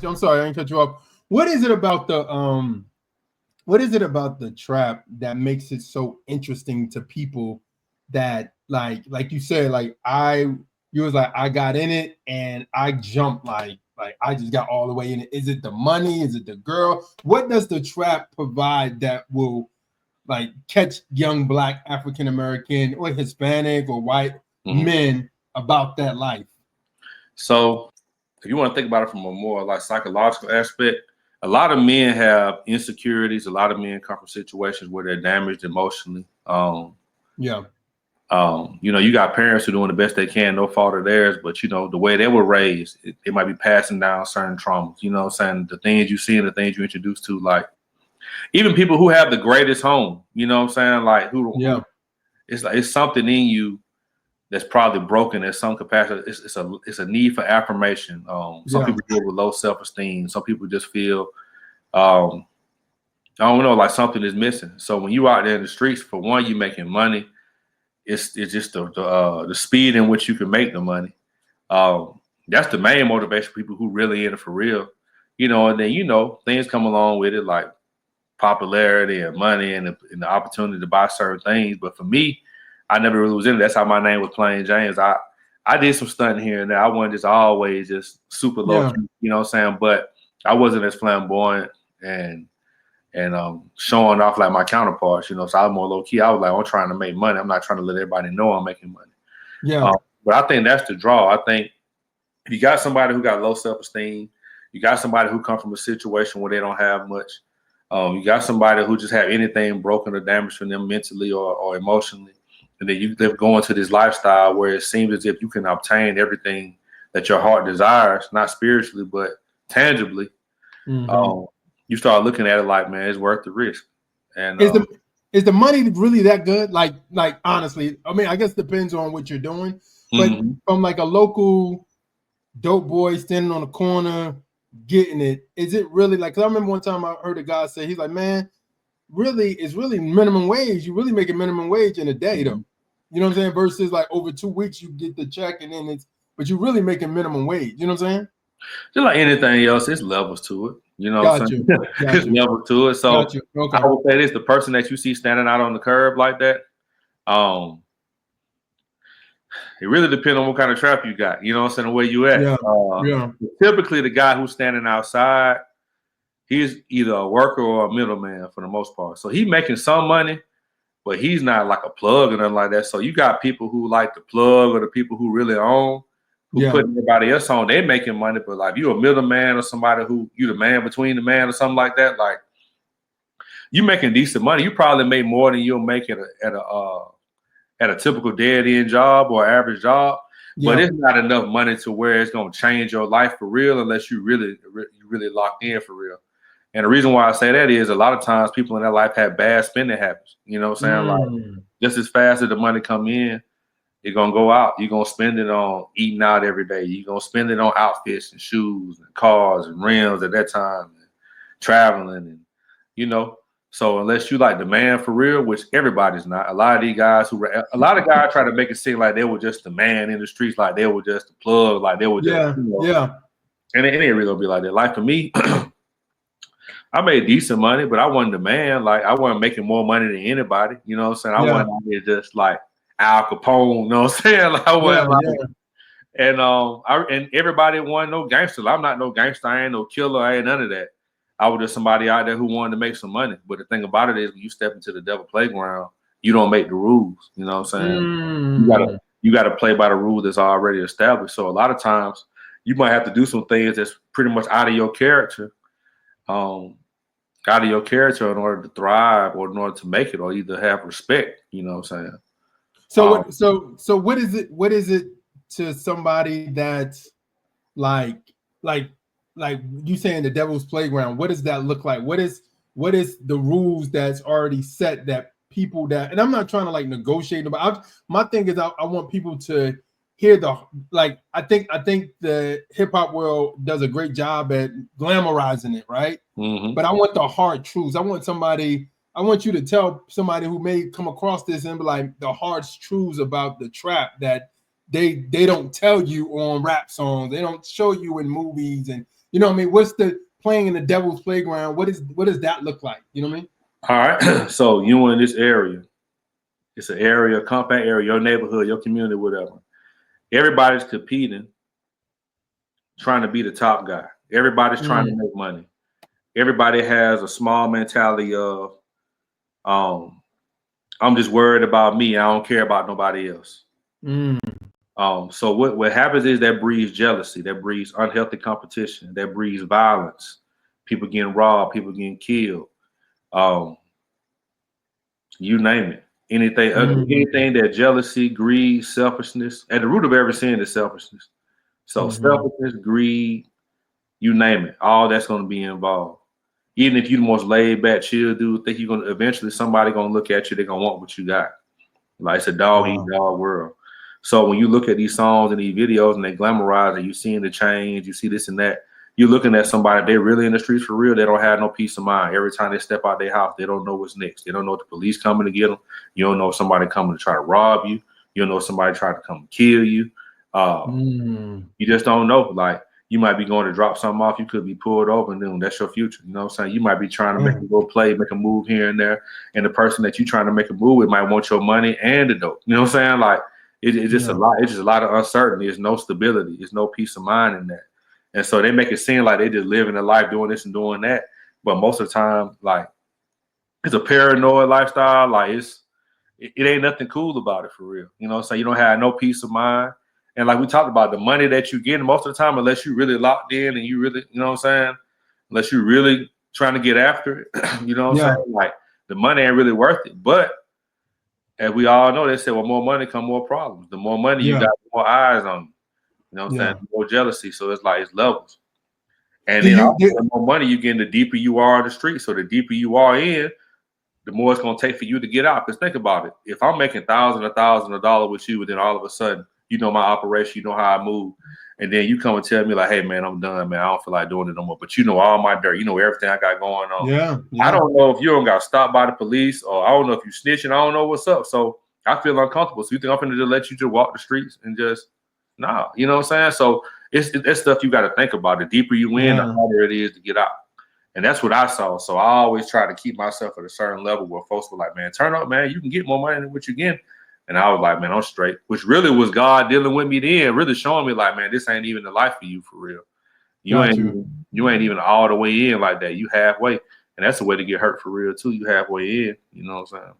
I'm sorry, I didn't cut you off. What is it about the trap that makes it so interesting to people that like you said, you was like, I got in it and I jumped like I just got all the way in it. Is it the money? Is it the girl? What does the trap provide that will like catch young black African American or Hispanic or white men about that life? So if you want to think about it from a more like psychological aspect, a lot of men have insecurities. A lot of men come from situations where they're damaged emotionally. Yeah. You got parents who are doing the best they can, no fault of theirs, but the way they were raised, it might be passing down certain traumas. You know what I'm saying? The things you see and the things you introduce to, like even people who have the greatest home, you know what I'm saying? Like who it's like it's something in you that's probably broken at some capacity. It's a need for affirmation. Some people deal with low self-esteem. Some people just feel I don't know, like something is missing. So when you out there in the streets, for one, you making money. It's just the speed in which you can make the money. That's the main motivation for people who really in it for real. And then things come along with it, like popularity and money and the opportunity to buy certain things. But for me, I never really was in it. That's how my name was Plain James. I did some stunting here and there. I wasn't just always just super low key, you know what I'm saying? But I wasn't as flamboyant and showing off like my counterparts, so I was more low key. I was like, I'm trying to make money. I'm not trying to let everybody know I'm making money. Yeah. But I think that's the draw. I think if you got somebody who got low self-esteem, you got somebody who come from a situation where they don't have much, you got somebody who just have anything broken or damaged from them mentally or emotionally, and then you live going to this lifestyle where it seems as if you can obtain everything that your heart desires, not spiritually, but tangibly. You start looking at it like, man, it's worth the risk. And is the money really that good? Like honestly, I mean, I guess it depends on what you're doing. But from like a local dope boy standing on the corner getting it, is it really like? Cause I remember one time I heard a guy say, he's like, man, really, it's really minimum wage. You really making minimum wage in a day, though. You know what I'm saying? Versus like over 2 weeks you get the check and then but you're really making minimum wage. You know what I'm saying? Just like anything else, it's levels to it. You know what I'm saying? It's levels to it. So Okay. I would say this: the person that you see standing out on the curb like that, it really depends on what kind of trap you got. You know what I'm saying? Where you at? Typically, the guy who's standing outside, he's either a worker or a middleman for the most part. So he's making some money, but he's not like a plug or nothing like that. So you got people who like the plug or the people who really own, who put everybody else on. They're making money, but like you a middleman or somebody who you the man between the man or something like that, like you making decent money. You probably make more than you'll make at a typical dead end job or average job. But it's not enough money to where it's gonna change your life for real unless you really locked in for real. And the reason why I say that is a lot of times people in their life have bad spending habits. You know what I'm saying? Like just as fast as the money come in, you're gonna go out. You're gonna spend it on eating out every day. You're gonna spend it on outfits and shoes and cars and rims at that time, and traveling and So unless you like the man for real, which everybody's not, a lot of guys try to make it seem like they were just the man in the streets, like they were just the plug, like they were just and it ain't really gonna be like that. Like for me, I made decent money, but I wasn't the man. Like I wasn't making more money than anybody. You know what I'm saying? I wasn't out here just like Al Capone. You know what I'm saying? Like I wasn't and everybody wasn't no gangster. I'm not no gangster. I ain't no killer. I ain't none of that. I was just somebody out there who wanted to make some money. But the thing about it is, when you step into the devil playground, you don't make the rules. You know what I'm saying? You gotta play by the rule that's already established. So a lot of times, you might have to do some things that's pretty much out of your character. In order to thrive or in order to make it or either have respect, you know what I'm saying? So what is it to somebody that's like you saying the devil's playground? What does that look like? What is the rules that's already set that people that, and I'm not trying to like negotiate, but my thing is I want people to hear I think the hip hop world does a great job at glamorizing it, right? But I want the hard truths. I want you to tell somebody who may come across this and be like the hard truths about the trap that they don't tell you on rap songs. They don't show you in movies and You know what I mean? What's the playing in the devil's playground? What does that look like? You know what I mean? All right. So you in this area. It's an area, compact area, your neighborhood, your community, whatever. Everybody's competing, trying to be the top guy. Everybody's trying to make money. Everybody has a small mentality of, I'm just worried about me. I don't care about nobody else. So what happens is that breeds jealousy, that breeds unhealthy competition, that breeds violence. People getting robbed, people getting killed. You name it. Anything that jealousy, greed, selfishness, at the root of every sin is selfishness. So selfishness, greed, you name it, all that's going to be involved. Even if you're the most laid back, chill dude, think you're going to eventually somebody going to look at you, they're going to want what you got. Like it's a dog eat dog world. So when you look at these songs and these videos and they glamorize and you seeing the change, you see this and that, you're looking at somebody, they're really in the streets for real. They don't have no peace of mind. Every time they step out their house, they don't know what's next. They don't know if the police coming to get them. You don't know if somebody coming to try to rob you. You don't know if somebody trying to come kill you. You just don't know. Like you might be going to drop something off. You could be pulled over and then that's your future. You know what I'm saying? You might be trying to make a little play, make a move here and there. And the person that you're trying to make a move with might want your money and the dope. You know what I'm saying? Like it's just a lot. It's just a lot of uncertainty. There's no stability. There's no peace of mind in that. And so they make it seem like they just living their life doing this and doing that. But most of the time, like it's a paranoid lifestyle. Like it ain't nothing cool about it for real. You know what I'm saying? You don't have no peace of mind. And like we talked about, the money that you get most of the time, unless you really locked in and you really, you know what I'm saying? Unless you really trying to get after it, you know what I'm saying? Like the money ain't really worth it. But as we all know, they say, well, more money come more problems. The more money you got, more eyes on you. You know what I'm saying? More jealousy. So it's like it's levels. And then the more money you get, the deeper you are in the street. So the deeper you are in, the more it's going to take for you to get out. Because think about it. If I'm making thousands of dollars with you, and then all of a sudden, you know my operation, you know how I move. And then you come and tell me like, hey, man, I'm done, man. I don't feel like doing it no more. But you know all my dirt. You know everything I got going on. I don't know if you don't got stopped by the police or I don't know if you snitching. I don't know what's up. So I feel uncomfortable. So you think I'm going to just let you just walk the streets and just, nah. You know what I'm saying? So it's stuff you got to think about. The deeper you in, the harder it is to get out. And that's what I saw. So I always try to keep myself at a certain level where folks were like, man, turn up, man. You can get more money than what you get. And I was like, man, I'm straight. Which really was God dealing with me then, really showing me like, man, this ain't even the life for you for real. You ain't even all the way in like that. You halfway. And that's the way to get hurt for real too. You halfway in. You know what I'm saying?